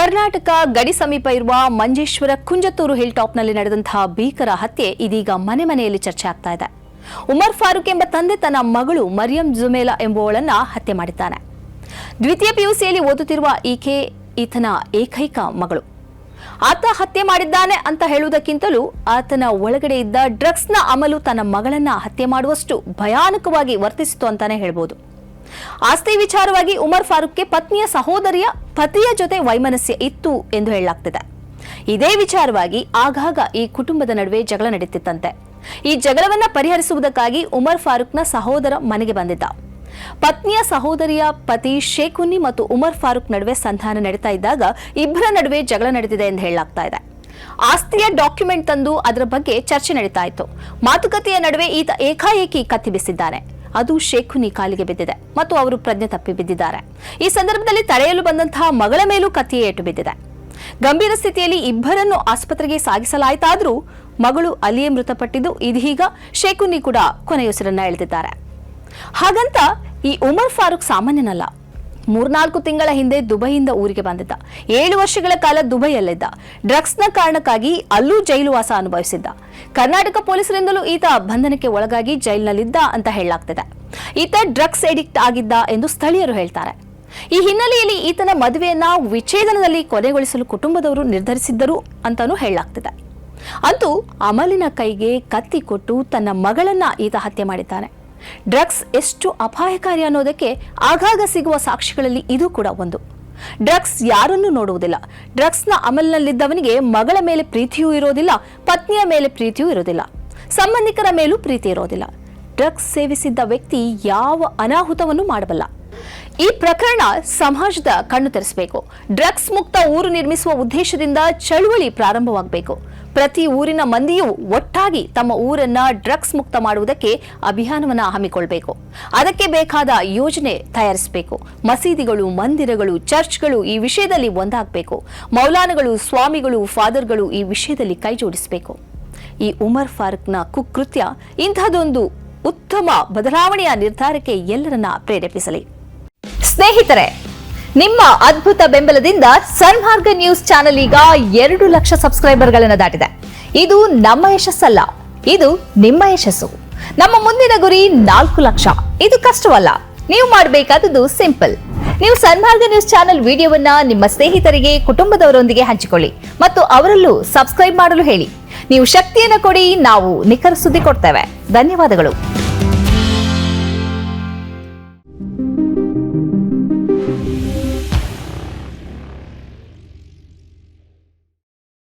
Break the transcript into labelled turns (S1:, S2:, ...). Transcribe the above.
S1: ಕರ್ನಾಟಕ ಗಡಿ ಸಮೀಪ ಇರುವ ಮಂಜೇಶ್ವರ ಕುಂಜತ್ತೂರು ಹಿಲ್ ಟಾಪ್ನಲ್ಲಿ ನಡೆದಂತಹ ಭೀಕರ ಹತ್ಯೆ ಇದೀಗ ಮನೆ ಮನೆಯಲ್ಲಿ ಚರ್ಚೆ ಆಗ್ತಾ ಇದೆ. ಉಮರ್ ಫಾರೂಕ್ ಎಂಬ ತಂದೆ ತನ್ನ ಮಗಳು ಮರಿಯಂ ಜುಮೇಲಾ ಎಂಬುವಳನ್ನ ಹತ್ಯೆ ಮಾಡಿದ್ದಾನೆ. ದ್ವಿತೀಯ ಪಿಯುಸಿಯಲ್ಲಿ ಓದುತ್ತಿರುವ ಈಕೆ ಈತನ ಏಕೈಕ ಮಗಳು. ಆತ ಹತ್ಯೆ ಮಾಡಿದ್ದಾನೆ ಅಂತ ಹೇಳುವುದಕ್ಕಿಂತಲೂ ಆತನ ಒಳಗಡೆ ಇದ್ದ ಡ್ರಗ್ಸ್ನ ಅಮಲು ತನ್ನ ಮಗಳನ್ನ ಹತ್ಯೆ ಮಾಡುವಷ್ಟು ಭಯಾನಕವಾಗಿ ವರ್ತಿಸಿತು ಅಂತಾನೆ ಹೇಳ್ಬೋದು. ಆಸ್ತಿ ವಿಚಾರವಾಗಿ ಉಮರ್ ಫಾರೂಕ್ಗೆ ಪತ್ನಿಯ ಸಹೋದರಿಯ ಪತಿಯ ಜೊತೆ ವೈಮನಸ್ಯ ಇತ್ತು ಎಂದು ಹೇಳಲಾಗ್ತಿದೆ. ಇದೇ ವಿಚಾರವಾಗಿ ಆಗಾಗ ಈ ಕುಟುಂಬದ ನಡುವೆ ಜಗಳ ನಡೆಯುತ್ತಿತ್ತಂತೆ. ಈ ಜಗಳವನ್ನ ಪರಿಹರಿಸುವುದಕ್ಕಾಗಿ ಉಮರ್ ಫಾರೂಕ್ನ ಸಹೋದರ ಮನೆಗೆ ಬಂದಿದ್ದ. ಪತ್ನಿಯ ಸಹೋದರಿಯ ಪತಿ ಶೇಖುನ್ನಿ ಮತ್ತು ಉಮರ್ ಫಾರೂಕ್ ನಡುವೆ ಸಂಧಾನ ನಡೀತಾ ಇದ್ದಾಗ ಇಬ್ಬರ ನಡುವೆ ಜಗಳ ನಡೆದಿದೆ ಎಂದು ಹೇಳಲಾಗ್ತಾ ಇದೆ. ಆಸ್ತಿಯ ಡಾಕ್ಯುಮೆಂಟ್ ತಂದು ಅದರ ಬಗ್ಗೆ ಚರ್ಚೆ ನಡೀತಾ ಇತ್ತು. ಮಾತುಕತೆಯ ನಡುವೆ ಈತ ಏಕಾಏಕಿ ಕತ್ತಿ ಬೀಸಿದ್ದಾನೆ. ಅದು ಶೇಖುನಿ ಕಾಲಿಗೆ ಬಿದ್ದಿದೆ ಮತ್ತು ಅವರು ಪ್ರಜ್ಞೆ ತಪ್ಪಿ ಬಿದ್ದಿದ್ದಾರೆ. ಈ ಸಂದರ್ಭದಲ್ಲಿ ತಡೆಯಲು ಬಂದಂತಹ ಮಗಳ ಮೇಲೂ ಕತ್ತಿಯ ಏಟು ಬಿದ್ದಿದೆ. ಗಂಭೀರ ಸ್ಥಿತಿಯಲ್ಲಿ ಇಬ್ಬರನ್ನು ಆಸ್ಪತ್ರೆಗೆ ಸಾಗಿಸಲಾಯಿತಾದರೂ ಮಗಳು ಅಲ್ಲಿಯೇ ಮೃತಪಟ್ಟಿದ್ದು, ಇದೀಗ ಶೇಖುನಿ ಕೂಡ ಕೊನೆಯುಸಿರನ್ನ ಎಳೆದಿದ್ದಾರೆ. ಹಾಗಂತ ಈ ಉಮರ್ ಫಾರೂಕ್ ಸಾಮಾನ್ಯನಲ್ಲ. 3-4 ತಿಂಗಳ ಹಿಂದೆ ದುಬೈಯಿಂದ ಊರಿಗೆ ಬಂದಿದ್ದ. 7 ವರ್ಷಗಳ ಕಾಲ ದುಬೈಯಲ್ಲಿದ್ದ. ಡ್ರಗ್ಸ್ನ ಕಾರಣಕ್ಕಾಗಿ ಅಲ್ಲೂ ಜೈಲು ವಾಸ ಅನುಭವಿಸಿದ್ದ. ಕರ್ನಾಟಕ ಪೊಲೀಸರಿಂದಲೂ ಈತ ಬಂಧನಕ್ಕೆ ಒಳಗಾಗಿ ಜೈಲಿನಲ್ಲಿದ್ದ ಅಂತ ಹೇಳಲಾಗ್ತಿದೆ. ಈತ ಡ್ರಗ್ಸ್ ಎಡಿಕ್ಟ್ ಆಗಿದ್ದ ಎಂದು ಸ್ಥಳೀಯರು ಹೇಳ್ತಾರೆ. ಈ ಹಿನ್ನೆಲೆಯಲ್ಲಿ ಈತನ ಮದುವೆಯನ್ನ ವಿಚ್ಛೇದನದಲ್ಲಿ ಕೊನೆಗೊಳಿಸಲು ಕುಟುಂಬದವರು ನಿರ್ಧರಿಸಿದ್ದರು ಅಂತಾನೂ ಹೇಳಲಾಗ್ತಿದೆ. ಅಂತೂ ಅಮಲಿನ ಕೈಗೆ ಕತ್ತಿ ಕೊಟ್ಟು ತನ್ನ ಮಗಳನ್ನ ಈತ ಹತ್ಯೆ ಮಾಡಿದ್ದಾನೆ. ಡ್ರಗ್ಸ್ ಎಷ್ಟು ಅಪಾಯಕಾರಿ ಅನ್ನೋದಕ್ಕೆ ಆಗಾಗ ಸಿಗುವ ಸಾಕ್ಷಿಗಳಲ್ಲಿ ಇದು ಕೂಡ ಒಂದು. ಡ್ರಗ್ಸ್ ಯಾರನ್ನೂ ನೋಡುವುದಿಲ್ಲ. ಡ್ರಗ್ಸ್ನ ಅಮಲಿನಲ್ಲಿದ್ದವನಿಗೆ ಮಗಳ ಮೇಲೆ ಪ್ರೀತಿಯೂ ಇರೋದಿಲ್ಲ, ಪತ್ನಿಯ ಮೇಲೆ ಪ್ರೀತಿಯೂ ಇರೋದಿಲ್ಲ, ಸಂಬಂಧಿಕರ ಮೇಲೂ ಪ್ರೀತಿ ಇರೋದಿಲ್ಲ. ಡ್ರಗ್ಸ್ ಸೇವಿಸಿದ್ದ ವ್ಯಕ್ತಿ ಯಾವ ಅನಾಹುತವನ್ನು ಮಾಡಬಲ್ಲ. ಈ ಪ್ರಕರಣ ಸಮಾಜದ ಕಣ್ಣು ತೆರೆಸಬೇಕು. ಡ್ರಗ್ಸ್ ಮುಕ್ತ ಊರು ನಿರ್ಮಿಸುವ ಉದ್ದೇಶದಿಂದ ಚಳುವಳಿ ಪ್ರಾರಂಭವಾಗಬೇಕು. ಪ್ರತಿ ಊರಿನ ಮಂದಿಯೂ ಒಟ್ಟಾಗಿ ತಮ್ಮ ಊರನ್ನ ಡ್ರಗ್ಸ್ ಮುಕ್ತ ಮಾಡುವುದಕ್ಕೆ ಅಭಿಯಾನವನ್ನ ಹಮ್ಮಿಕೊಳ್ಬೇಕು. ಅದಕ್ಕೆ ಬೇಕಾದ ಯೋಜನೆ ತಯಾರಿಸಬೇಕು. ಮಸೀದಿಗಳು, ಮಂದಿರಗಳು, ಚರ್ಚ್ಗಳು ಈ ವಿಷಯದಲ್ಲಿ ಒಂದಾಗಬೇಕು. ಮೌಲಾನಗಳು, ಸ್ವಾಮಿಗಳು, ಫಾದರ್ಗಳು ಈ ವಿಷಯದಲ್ಲಿ ಕೈ ಜೋಡಿಸಬೇಕು. ಈ ಉಮರ್ ಫಾರೂಕ್ನ ಕುಕೃತ್ಯ ಇಂತಹದೊಂದು ಉತ್ತಮ ಬದಲಾವಣೆಯ ನಿರ್ಧಾರಕ್ಕೆ ಎಲ್ಲರನ್ನ ಪ್ರೇರೇಪಿಸಲಿ. ಸ್ನೇಹಿತರೆ, ನಿಮ್ಮ ಅದ್ಭುತ ಬೆಂಬಲದಿಂದ ಸನ್ಮಾರ್ಗ ನ್ಯೂಸ್ ಚಾನೆಲ್ ಈಗ 2 ಲಕ್ಷ ಸಬ್ಸ್ಕ್ರೈಬರ್ಗಳನ್ನು ದಾಟಿದೆ. ಇದು ನಮ್ಮ ಯಶಸ್ಸಲ್ಲ, ಇದು ನಿಮ್ಮ ಯಶಸ್ಸು. ನಮ್ಮ ಮುಂದಿನ ಗುರಿ 4 ಲಕ್ಷ. ಇದು ಕಷ್ಟವಲ್ಲ. ನೀವು ಮಾಡಬೇಕಾದದ್ದು ಸಿಂಪಲ್. ನೀವು ಸನ್ಮಾರ್ಗ ನ್ಯೂಸ್ ಚಾನೆಲ್ ವಿಡಿಯೋವನ್ನ ನಿಮ್ಮ ಸ್ನೇಹಿತರಿಗೆ, ಕುಟುಂಬದವರೊಂದಿಗೆ ಹಂಚಿಕೊಳ್ಳಿ ಮತ್ತು ಅವರಲ್ಲೂ ಸಬ್ಸ್ಕ್ರೈಬ್ ಮಾಡಲು ಹೇಳಿ. ನೀವು ಶಕ್ತಿಯನ್ನು ಕೊಡಿ, ನಾವು ನಿಖರ ಸುದ್ದಿ ಕೊಡ್ತೇವೆ. ಧನ್ಯವಾದಗಳು.